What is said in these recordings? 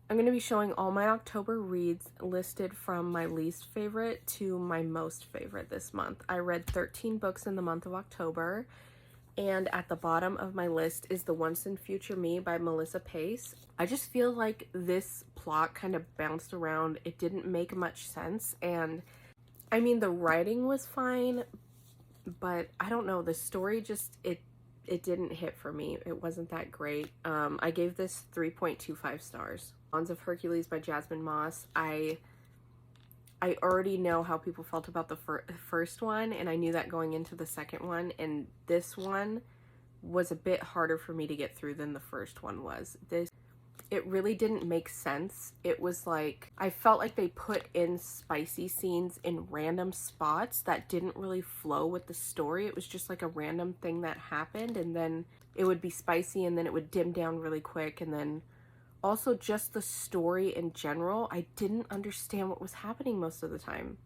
I'm going to be showing all my October reads listed from my least favorite to my most favorite this month. I read 13 books in the month of October, and at the bottom of my list is The Once and Future Me by Melissa Pace. I just feel like this plot kind of bounced around. It didn't make much sense, and I mean, the writing was fine, but I don't know, the story just, it didn't hit for me. It wasn't that great. I gave this 3.25 stars. Bonds of Hercules by Jasmine Moss. I already know how people felt about the first one, and I knew that going into the second one, and this one was a bit harder for me to get through than the first one was. It really didn't make sense. It was like, I felt like they put in spicy scenes in random spots that didn't really flow with the story. It was just like a random thing that happened, and then it would be spicy, and then it would dim down really quick, and then also just the story in general, I didn't understand what was happening most of the time.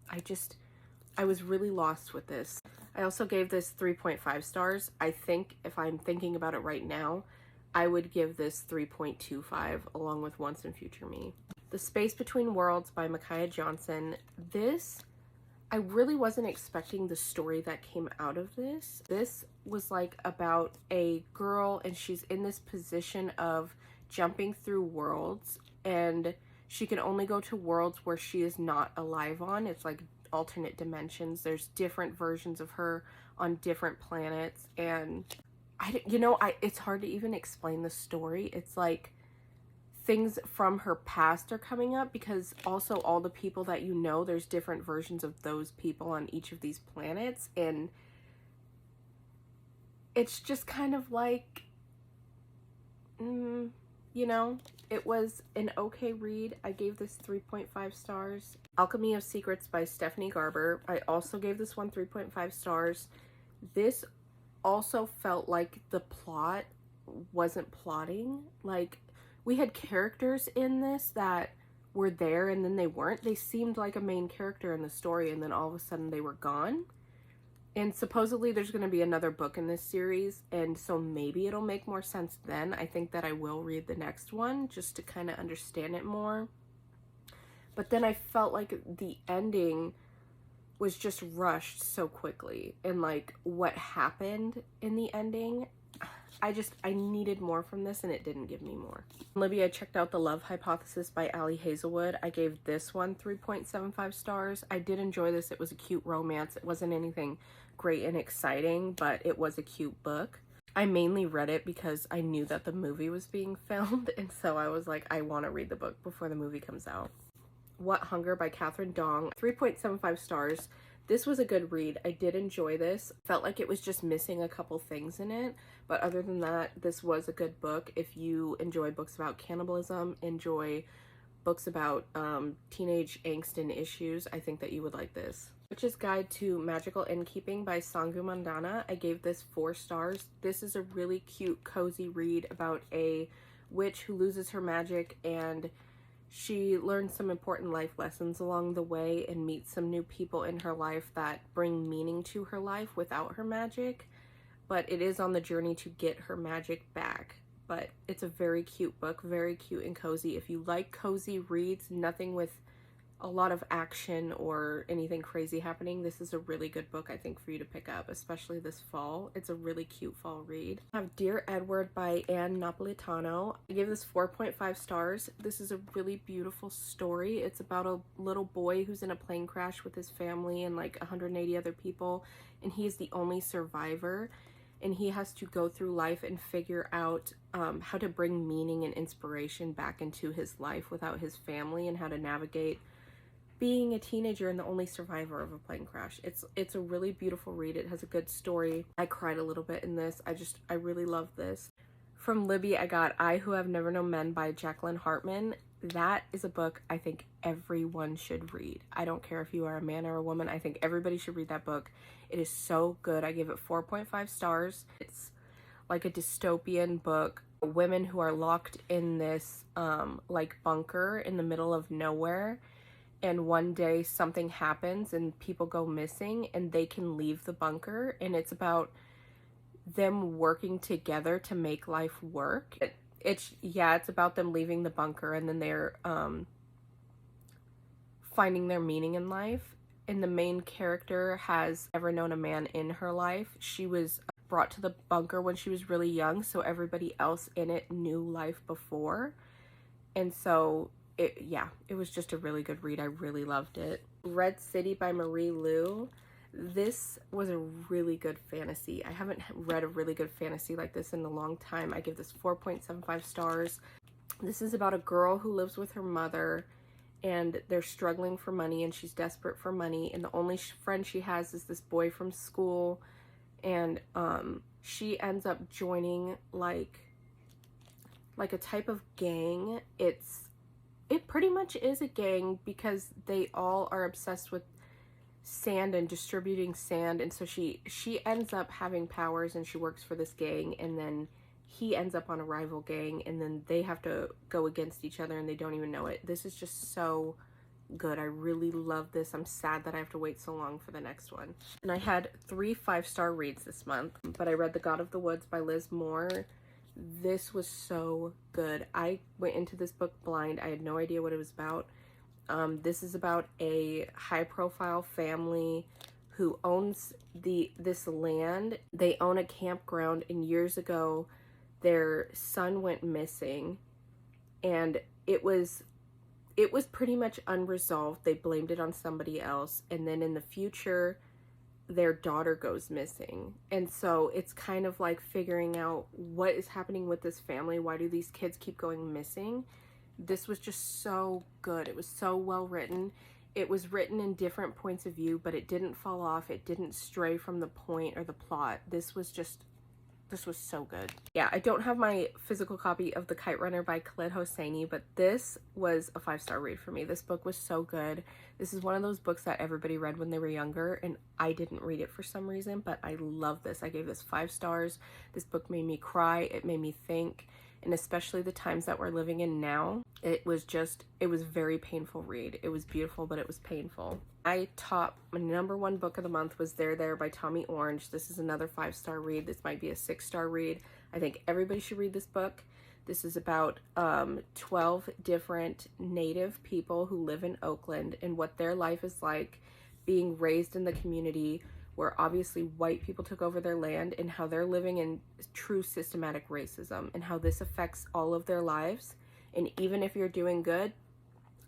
I was really lost with this. I also gave this 3.5 stars. I think if I'm thinking about it right now, I would give this 3.25 along with Once and Future Me. The Space Between Worlds by Micaiah Johnson. This, I really wasn't expecting the story that came out of this. This was like about a girl, and she's in this position of jumping through worlds, and she can only go to worlds where she is not alive on. It's like alternate dimensions. There's different versions of her on different planets, and it's hard to even explain the story. It's like things from her past are coming up, because also all the people that you know, there's different versions of those people on each of these planets, and it's just kind of like, it was an okay read. I gave this 3.5 stars. Alchemy of Secrets by Stephanie Garber. I also gave this one 3.5 stars. This also felt like the plot wasn't plotting. Like, we had characters in this that were there and then they weren't. They seemed like a main character in the story, and then all of a sudden they were gone. And supposedly there's going to be another book in this series, and so maybe it'll make more sense then. I think that I will read the next one just to kind of understand it more. But then I felt like the ending was just rushed so quickly, and like what happened in the ending, I needed more from this, and it didn't give me more. Libby, I checked out The Love Hypothesis by Ali Hazelwood. I gave this one 3.75 stars. I did enjoy this. It was a cute romance. It wasn't anything great and exciting, but it was a cute book. I mainly read it because I knew that the movie was being filmed, and so I was like, I want to read the book before the movie comes out. What Hunger by Catherine Dong, 3.75 stars. This was a good read. I did enjoy this. Felt like it was just missing a couple things in it, but other than that, this was a good book. If you enjoy books about cannibalism, enjoy books about teenage angst and issues, I think that you would like this. Witch's Guide to Magical Innkeeping by Sangu Mandana. I gave this 4 stars. This is a really cute, cozy read about a witch who loses her magic, and she learns some important life lessons along the way and meets some new people in her life that bring meaning to her life without her magic. But it is on the journey to get her magic back. But it's a very cute book, very cute and cozy. If you like cozy reads, nothing with a lot of action or anything crazy happening, this is a really good book, I think, for you to pick up, especially this fall. It's a really cute fall read. I have Dear Edward by Anne Napolitano. I gave this 4.5 stars. This is a really beautiful story. It's about a little boy who's in a plane crash with his family and like 180 other people, and he's the only survivor, and he has to go through life and figure out how to bring meaning and inspiration back into his life without his family, and how to navigate being a teenager and the only survivor of a plane crash. It's a really beautiful read. It has a good story. I cried a little bit in this. I really love this. From Libby, I got I Who Have Never Known Men by Jacqueline Hartman. That is a book I think everyone should read. I don't care if you are a man or a woman. I think everybody should read that book. It is so good. I give it 4.5 stars. It's like a dystopian book. Women who are locked in this like bunker in the middle of nowhere, and one day something happens and people go missing and they can leave the bunker, and it's about them working together to make life work. it's about them leaving the bunker, and then they're finding their meaning in life. And the main character has never known a man in her life. She was brought to the bunker when she was really young, so everybody else in it knew life before. And so it was just a really good read. I really loved it. Red City by Marie Lu. This was a really good fantasy. I haven't read a really good fantasy like this in a long time. I give this 4.75 stars. This is about a girl who lives with her mother, and they're struggling for money, and she's desperate for money, and the only friend she has is this boy from school, and she ends up joining like a type of gang. It pretty much is a gang because they all are obsessed with sand and distributing sand, and so she ends up having powers, and she works for this gang, and then he ends up on a rival gang, and then they have to go against each other, and they don't even know it. This is just so good. I really love this. I'm sad that I have to wait so long for the next one. And I had 3 5-star reads this month, but I read The God of the Woods by Liz Moore. This was so good. I went into this book blind. I had no idea what it was about. This is about a high-profile family who owns this land. They own a campground, and years ago, their son went missing, and it was pretty much unresolved. They blamed it on somebody else, and then in the future, their daughter goes missing. And so it's kind of like figuring out what is happening with this family. Why do these kids keep going missing? This was just so good. It was so well written. It was written in different points of view, but it didn't fall off. It didn't stray from the point or the plot. This was so good. Yeah, I don't have my physical copy of The Kite Runner by Khaled Hosseini, but this was a 5-star read for me. This book was so good. This is one of those books that everybody read when they were younger, and I didn't read it for some reason, but I love this. I gave this 5 stars. This book made me cry. It made me think, and especially the times that we're living in now, it was very painful read. It was beautiful, but it was painful. My number 1 book of the month was There by Tommy Orange. This is another 5-star read. This might be a 6-star read. I think everybody should read this book. This is about 12 different Native people who live in Oakland and what their life is like being raised in the community where obviously white people took over their land, and how they're living in true systematic racism and how this affects all of their lives. And even if you're doing good,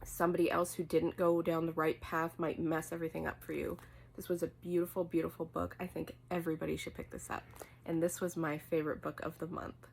somebody else who didn't go down the right path might mess everything up for you. This was a beautiful, beautiful book. I think everybody should pick this up. And this was my favorite book of the month.